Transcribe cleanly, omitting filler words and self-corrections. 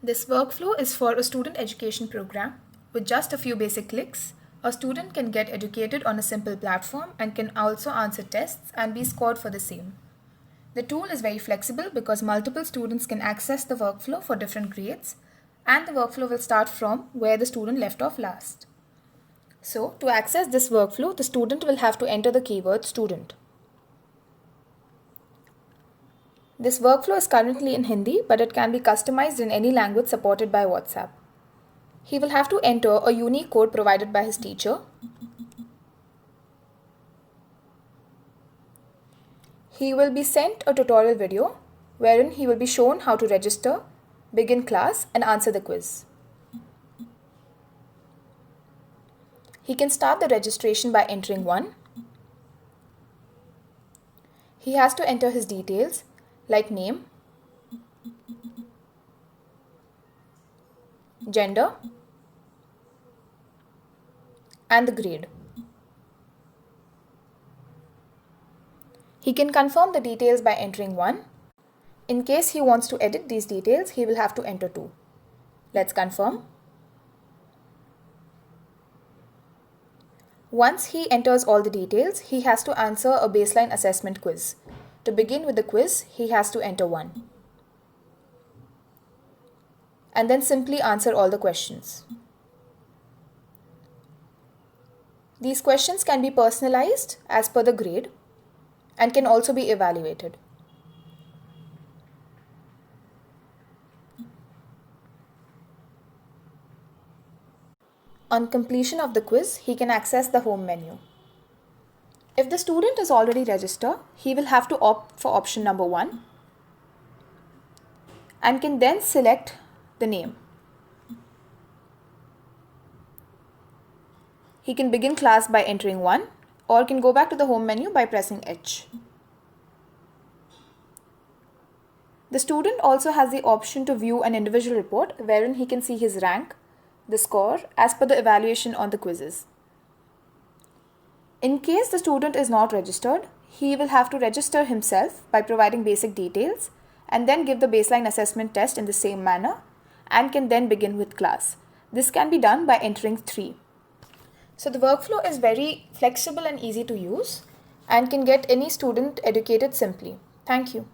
This workflow is for a student education program. With just a few basic clicks, a student can get educated on a simple platform and can also answer tests and be scored for the same. The tool is very flexible because multiple students can access the workflow for different grades, and the workflow will start from where the student left off last. So, to access this workflow, the student will have to enter the keyword student. This workflow is currently in Hindi, but it can be customized in any language supported by WhatsApp. He will have to enter a unique code provided by his teacher. He will be sent a tutorial video wherein he will be shown how to register, begin class, and answer the quiz. He can start the registration by entering 1. He has to enter his details like name, gender, and the grade. He can confirm the details by entering 1. In case he wants to edit these details, he will have to enter 2. Let's confirm. Once he enters all the details, he has to answer a baseline assessment quiz. To begin with the quiz, he has to enter 1. And then simply answer all the questions. These questions can be personalized as per the grade and can also be evaluated. On completion of the quiz, he can access the home menu. If the student is already registered, he will have to opt for option number 1 and can then select the name. He can begin class by entering 1 or can go back to the home menu by pressing H. The student also has the option to view an individual report wherein he can see his rank, the score as per the evaluation on the quizzes. In case the student is not registered, he will have to register himself by providing basic details and then give the baseline assessment test in the same manner and can then begin with class. This can be done by entering 3. So the workflow is very flexible and easy to use and can get any student educated simply. Thank you.